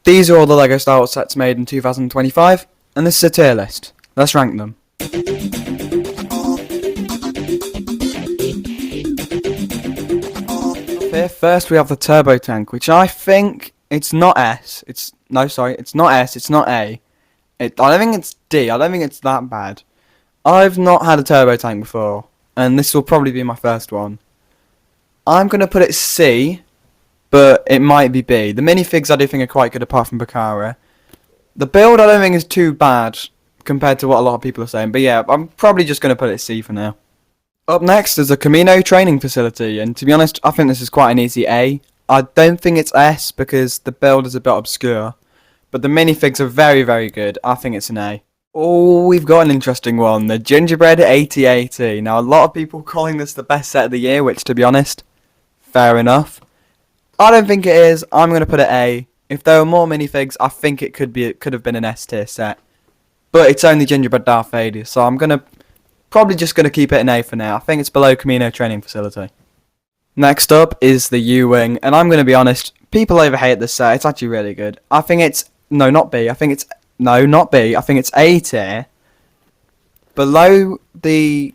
These are all the LEGO Star Wars sets made in 2025, and this is a tier list. Let's rank them. Here, first we have the turbo tank, which I think it's not S. It's not S. It's not A. I don't think it's D. I don't think it's that bad. I've not had a turbo tank before, and this will probably be my first one. I'm gonna put it C, but it might be B. The minifigs I do think are quite good, apart from Bakara. The build I don't think is too bad compared to what a lot of people are saying, but yeah, I'm probably just gonna put it C for now. Up next is the Kamino training facility, and to be honest, I think this is quite an easy A. I don't think it's S because the build is a bit obscure, but the minifigs are very, very good. I think it's an A. Oh, we've got an interesting one, the Gingerbread AT AT. Now, a lot of people calling this the best set of the year, which, to be honest, fair enough. I don't think it is. I'm going to put it A. If there were more minifigs, I think it could have been an S tier set. But it's only Gingerbread Darth Vader, so I'm probably just going to keep it an A for now. I think it's below Kamino training facility. Next up is the U-Wing, and I'm going to be honest, people overhate this set. It's actually really good. I think it's... No, not B. I think it's... No, not B. I think it's A tier. Below the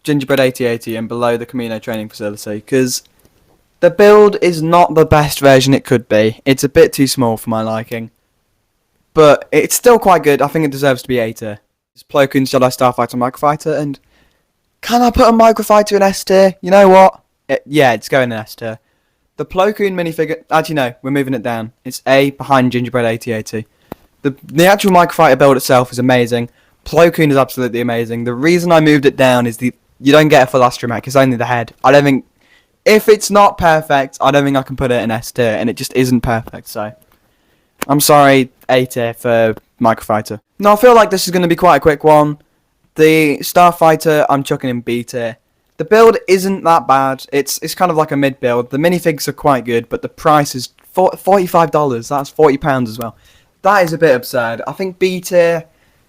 Gingerbread AT AT and below the Kamino training facility, because the build is not the best version it could be. It's a bit too small for my liking. But it's still quite good. I think it deserves to be A tier. It's Plo Koon's Jedi starfighter microfighter, and can I put a microfighter in S tier? You know what? Yeah, it's going in S tier. The Plo Koon minifigure... Actually, no, we're moving it down. It's A behind Gingerbread AT AT. The actual microfighter build itself is amazing. Plo Koon is absolutely amazing. The reason I moved it down is you don't get a full astromech. It's only the head. I don't think... If it's not perfect, I don't think I can put it in S tier, and it just isn't perfect, so... I'm sorry, A tier for microfighter. No, I feel like this is going to be quite a quick one. The starfighter, I'm chucking in B tier. The build isn't that bad. It's kind of like a mid build. The minifigs are quite good, but the price is $45. That's £40 as well. That is a bit absurd. I think B tier,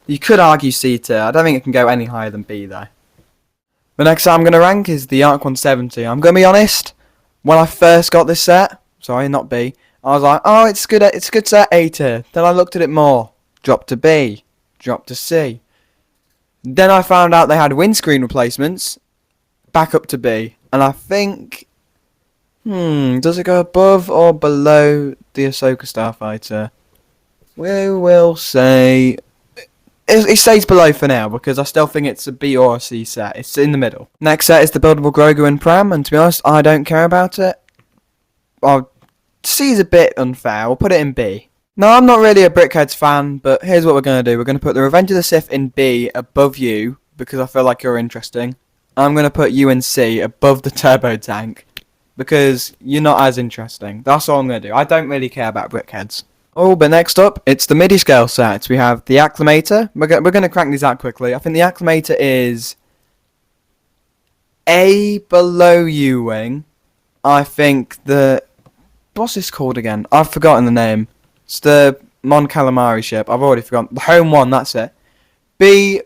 you could argue C tier. I don't think it can go any higher than B though. The next set I'm going to rank is the Arc 170. I'm going to be honest, when I first got this set, sorry, not B, I was like, oh, it's a good set, A tier. Then I looked at it more, dropped to B, dropped to C. Then I found out they had windscreen replacements, back up to B. And I think, does it go above or below the Ahsoka starfighter? We will say it stays below for now because I still think it's a B or a C set. It's in the middle. Next set is the Buildable Grogu and Pram, and to be honest, I don't care about it. Well, C is a bit unfair. We'll put it in B. No, I'm not really a Brickheadz fan, but here's what we're going to do. We're going to put the Revenge of the Sith in B above you because I feel like you're interesting. I'm going to put you in C above the turbo tank because you're not as interesting. That's all I'm going to do. I don't really care about Brickheadz. Oh, but next up, it's the Midi-scale sets. We have the Acclimator. We're going to crank these out quickly. I think the Acclimator is A below U-Wing. I think the... What's this called again? I've forgotten the name. It's the Mon Calamari ship. I've already forgotten. The home one, that's it. B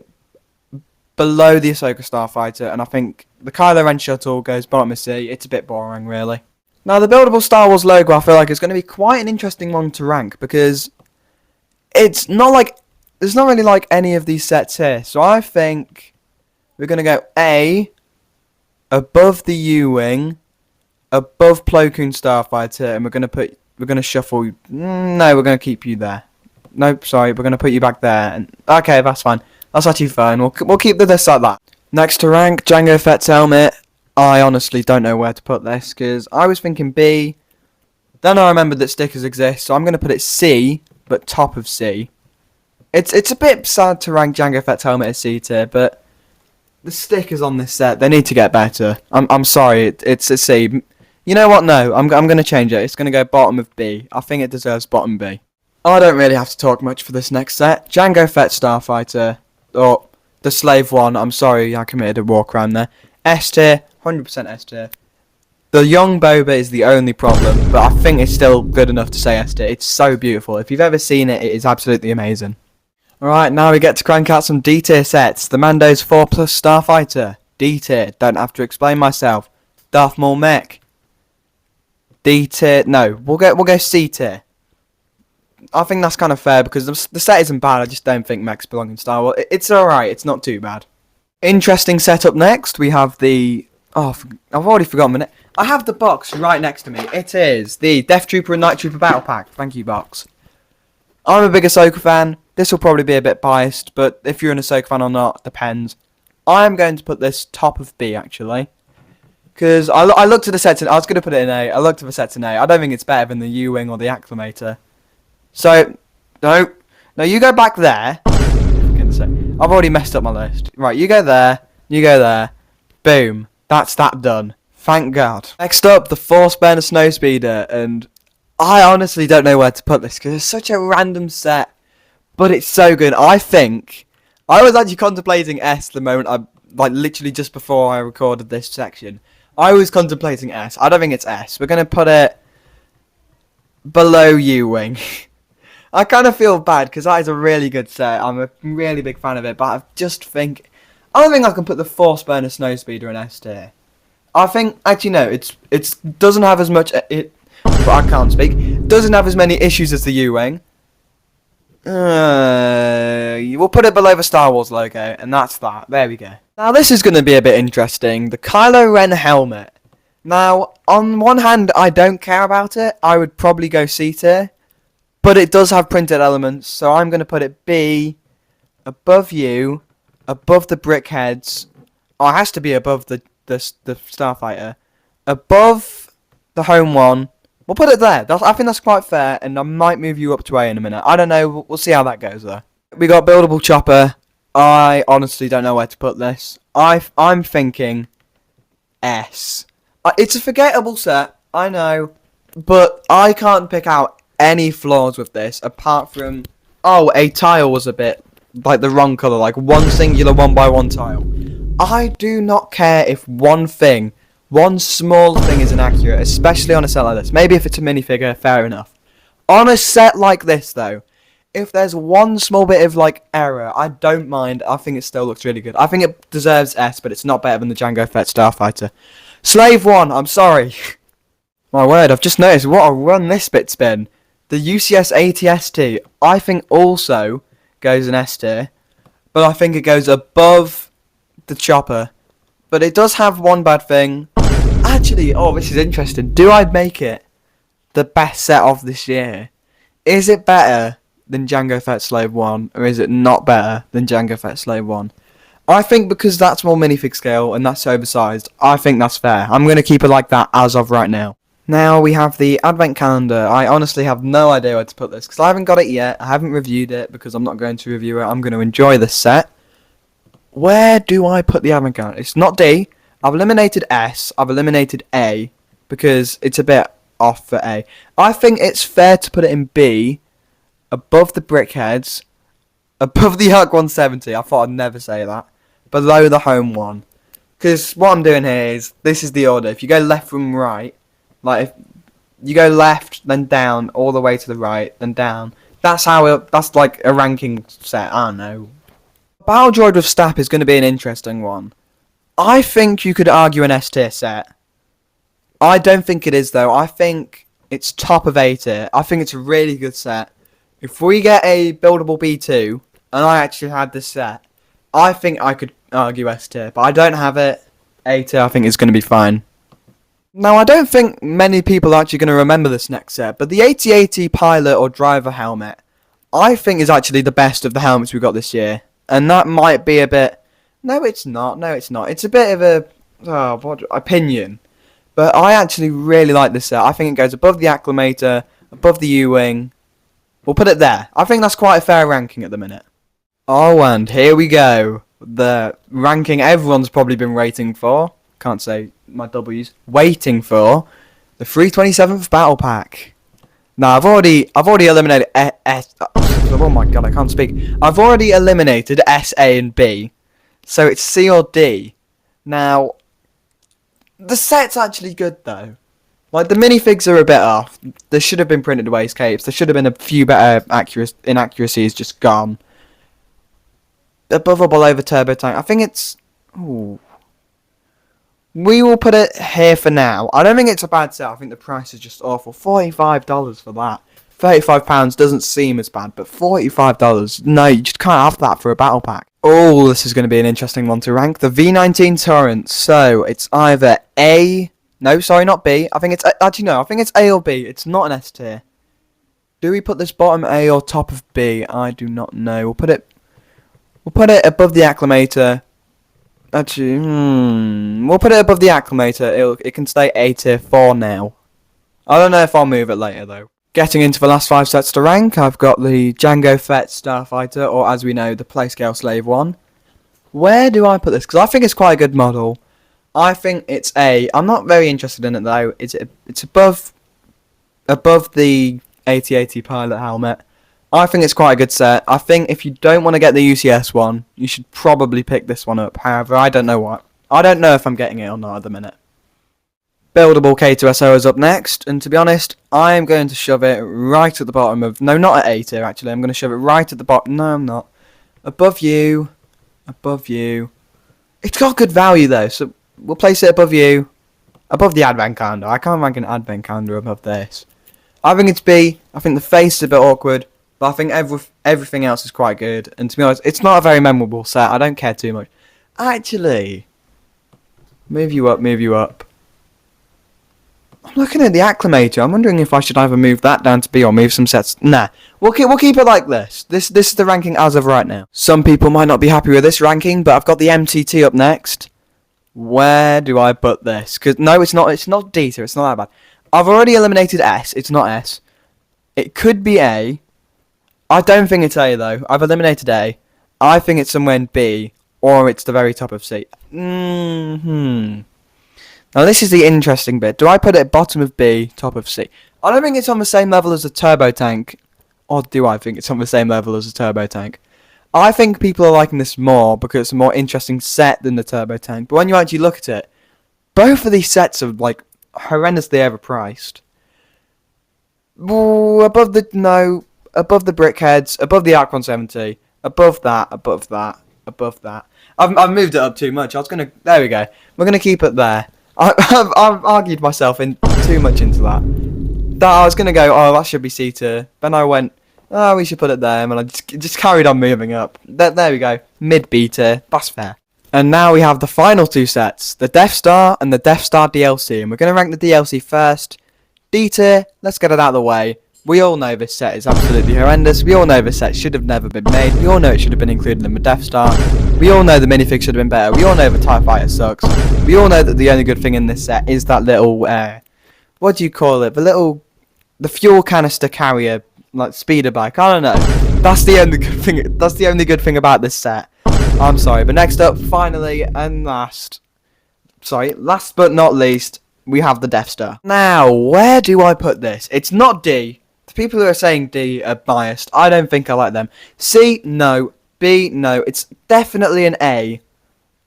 below the Ahsoka starfighter. And I think the Kylo Renn shuttle goes bottom of C. It's a bit boring, really. Now, the Buildable Star Wars logo, I feel like is going to be quite an interesting one to rank because it's not like... There's not really like any of these sets here. So I think we're going to go A above the U-Wing, above Plo Koon starfighter, and we're going to shuffle... No, we're going to keep you there. Nope, sorry, we're going to put you back there. And okay, that's fine. That's actually fine. We'll keep the list like that. Next to rank, Jango Fett's helmet. I honestly don't know where to put this, because I was thinking B, then I remembered that stickers exist, so I'm going to put it C, but top of C. It's a bit sad to rank Jango Fett's helmet as C tier, but the stickers on this set, they need to get better. I'm sorry, it's a C. You know what, no, I'm going to change it. It's going to go bottom of B. I think it deserves bottom B. I don't really have to talk much for this next set. Jango Fett starfighter, or the slave one, I'm sorry I committed a war crime there. S tier. 100% S tier. The young Boba is the only problem, but I think it's still good enough to say S tier. It's so beautiful. If you've ever seen it, it is absolutely amazing. Alright, now we get to crank out some D tier sets. The Mando's 4+ starfighter. D tier. Don't have to explain myself. Darth Maul mech. D tier. No, we'll go C tier. I think that's kind of fair because the set isn't bad. I just don't think mechs belong in Star Wars. It's alright. It's not too bad. Interesting setup next. We have the... Oh, I've already forgotten the name. I have the box right next to me. It is the Death Trooper and Night Trooper Battle Pack. Thank you, box. I'm a big Ahsoka fan. This will probably be a bit biased, but if you're an Ahsoka fan or not, depends. I'm going to put this top of B, actually. Because I looked at the sets and I was going to put it in A. I looked at the sets in A. I don't think it's better than the U-Wing or the Acclamator. So, no, you go back there. I've already messed up my list. Right, you go there. You go there. Boom. That's that done. Thank God. Next up, the Force Burner Snowspeeder, and I honestly don't know where to put this because it's such a random set, but it's so good. I think I was actually contemplating S the moment literally just before I recorded this section. I was contemplating S. I don't think it's S. We're gonna put it below U-Wing. I kind of feel bad because that is a really good set. I'm a really big fan of it, but I don't think I can put the Force Burner Snowspeeder in S tier. I think, actually no, it doesn't have as much, but I can't speak. It doesn't have as many issues as the U-Wing. We'll put it below the Star Wars logo, and that's that. There we go. Now this is going to be a bit interesting. The Kylo Renn helmet. Now, on one hand, I don't care about it. I would probably go C tier. But it does have printed elements, so I'm going to put it B, above U, above the Brickheadz. Oh, it has to be above the starfighter, above the home one. We'll put it there. I think that's quite fair, and I might move you up to A in a minute. I don't know. We'll see how that goes though. We got Buildable Chopper. I honestly don't know where to put this. I'm thinking S. It's a forgettable set, I know, but I can't pick out any flaws with this apart from a tile was a bit like the wrong colour, like one singular 1x1 tile. I do not care if one small thing is inaccurate, especially on a set like this. Maybe if it's a minifigure, fair enough. On a set like this though, if there's one small bit of error, I don't mind. I think it still looks really good. I think it deserves S, but it's not better than the Jango Fett starfighter. Slave 1, I'm sorry. My word, I've just noticed what a run this bit's been. The UCS AT I think also goes in S tier, but I think it goes above the Chopper. But it does have one bad thing. Actually, this is interesting. Do I make it the best set of this year? Is it better than Jango Fett Slave 1, or is it not better than Jango Fett Slave 1? I think because that's more minifig scale and that's oversized, I think that's fair. I'm going to keep it like that as of right now. Now we have the advent calendar. I honestly have no idea where to put this because I haven't got it yet. I haven't reviewed it because I'm not going to review it. I'm going to enjoy this set. Where do I put the advent calendar? It's not D. I've eliminated S. I've eliminated A because it's a bit off for A. I think it's fair to put it in B, above the Brickheadz, above the Arc 170. I thought I'd never say that. Below the home one. Because what I'm doing here is, this is the order. If you go left from right, if you go left, then down, all the way to the right, then down. That's like a ranking set. I don't know. Battle Droid with STAP is going to be an interesting one. I think you could argue an S tier set. I don't think it is though. I think it's top of A tier. I think it's a really good set. If we get a Buildable B2, and I actually had this set, I think I could argue S tier, but I don't have it. A tier I think is going to be fine. Now, I don't think many people are actually going to remember this next set, but the AT AT pilot or driver helmet, I think is actually the best of the helmets we got this year. And that might be a bit... No, it's not. No, it's not. It's a bit of a... opinion. But I actually really like this set. I think it goes above the Acclamator, above the U-Wing. We'll put it there. I think that's quite a fair ranking at the minute. Oh, and here we go. The ranking everyone's probably been waiting for. Can't say my W's. Waiting for the 327th Battle Pack. Now, I've already eliminated S. Oh my god, I can't speak. I've already eliminated S, A, and B. So it's C or D. Now, the set's actually good though. The minifigs are a bit off. There should have been printed waste capes. There should have been a few better inaccuracies just gone. Above or below the turbo tank. I think it's... Ooh. We will put it here for now. I don't think it's a bad set. I think the price is just awful. $45 for that. £35 doesn't seem as bad, but $45, no, you just can't have that for a battle pack. Oh, this is going to be an interesting one to rank. The V19 torrent. So, it's either A... No, sorry, not B. I think it's... Actually, no, I think it's A or B. It's not an S tier. Do we put this bottom A or top of B? I do not know. We'll put it above the acclimator. Actually, we'll put it above the acclimator. It can stay A tier for now. I don't know if I'll move it later, though. Getting into the last 5 sets to rank, I've got the Jango Fett starfighter, or as we know, the playscale slave one. Where do I put this? Because I think it's quite a good model. I think it's A. I'm not very interested in it, though. It's above the AT AT pilot helmet. I think it's quite a good set. I think if you don't want to get the UCS one, you should probably pick this one up. However, I don't know what. I don't know if I'm getting it or not at the minute. Buildable K2-S0 is up next, and to be honest, I am going to shove it right at the bottom of... No, not at A tier, actually. I'm going to shove it right at the bottom. No, I'm not. Above you. Above you. It's got good value, though, so we'll place it above you. Above the advent calendar. I can't rank an advent calendar above this. I think it's B. I think the face is a bit awkward, but I think everything else is quite good. And to be honest, it's not a very memorable set. I don't care too much. Actually, move you up, move you up. I'm looking at the acclimator. I'm wondering if I should either move that down to B or move some sets. Nah, we'll keep it like this. This is the ranking as of right now. Some people might not be happy with this ranking, but I've got the MTT up next. Where do I put this? Because no, it's not. It's not D tier. It's not that bad. I've already eliminated S. It's not S. It could be A. I don't think it's A though. I've eliminated A. I think it's somewhere in B, or it's the very top of C. Now this is the interesting bit. Do I put it bottom of B, top of C? I don't think it's on the same level as the turbo tank. Or do I think it's on the same level as the turbo tank? I think people are liking this more because it's a more interesting set than the turbo tank. But when you actually look at it, both of these sets are like horrendously overpriced. Ooh, above the Brickheadz, above the Arc 170, above that. I've moved it up too much. There we go. We're gonna keep it there. I've argued myself in too much into that. I was gonna go, oh, that should be C tier. Then I went, oh, we should put it there, and I just carried on moving up. There we go, mid B tier. That's fair. And now we have the final 2 sets, the Death Star and the Death Star DLC, and we're gonna rank the DLC first. D tier. Let's get it out of the way. We all know this set is absolutely horrendous. We all know this set should have never been made. We all know it should have been included in the Death Star. We all know the minifig should have been better. We all know the TIE Fighter sucks. We all know that the only good thing in this set is that little, what do you call it? The fuel canister carrier, like speeder bike. I don't know. That's the only good thing. That's the only good thing about this set. I'm sorry, but next up, finally and last but not least, we have the Death Star. Now, where do I put this? It's not D. The people who are saying D are biased. I don't think I like them. C, no. B, no. It's definitely an A.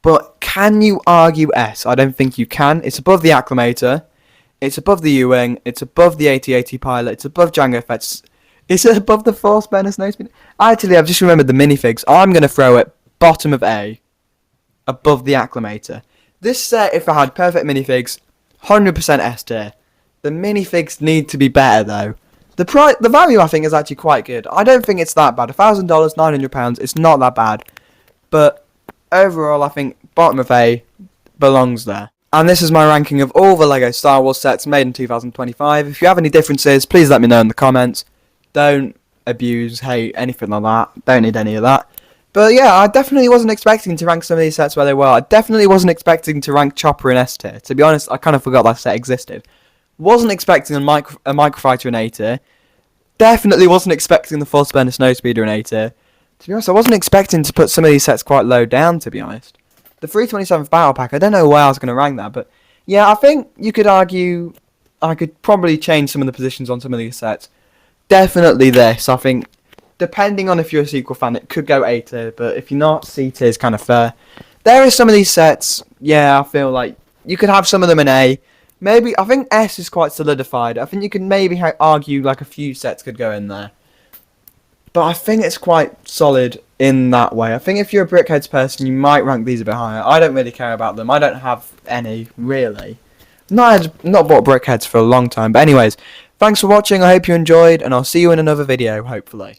But can you argue S? I don't think you can. It's above the acclimator. It's above the U-wing. It's above the AT AT pilot. It's above Jango Fett. Is it above the Force Burner Snowspeeder? Actually, I've just remembered the minifigs. I'm going to throw it bottom of A. Above the acclimator. This set, if I had perfect minifigs, 100% S tier. The minifigs need to be better though. The value I think is actually quite good. I don't think it's that bad. $1,000, £900, it's not that bad. But overall I think bottom of A belongs there. And this is my ranking of all the LEGO Star Wars sets made in 2025. If you have any differences, please let me know in the comments. Don't abuse, hate, anything like that. Don't need any of that. But yeah, I definitely wasn't expecting to rank some of these sets where they were. I definitely wasn't expecting to rank Chopper in S tier. To be honest, I kind of forgot that set existed. Wasn't expecting a microfighter in A tier. Definitely wasn't expecting the Force Burner Snowspeeder in A tier. To be honest, I wasn't expecting to put some of these sets quite low down, to be honest. The 327th Battle Pack, I don't know where I was going to rank that, but yeah, I think you could argue I could probably change some of the positions on some of these sets. Definitely this, I think. Depending on if you're a sequel fan, it could go A tier, but if you're not, C tier is kind of fair. There are some of these sets, yeah, I feel like you could have some of them in A. Maybe, I think S is quite solidified. I think you could maybe argue like a few sets could go in there. But I think it's quite solid in that way. I think if you're a Brickheadz person, you might rank these a bit higher. I don't really care about them. I don't have any, really. Not bought Brickheadz for a long time. But anyways, Thanks for watching, I hope you enjoyed, and I'll see you in another video, hopefully.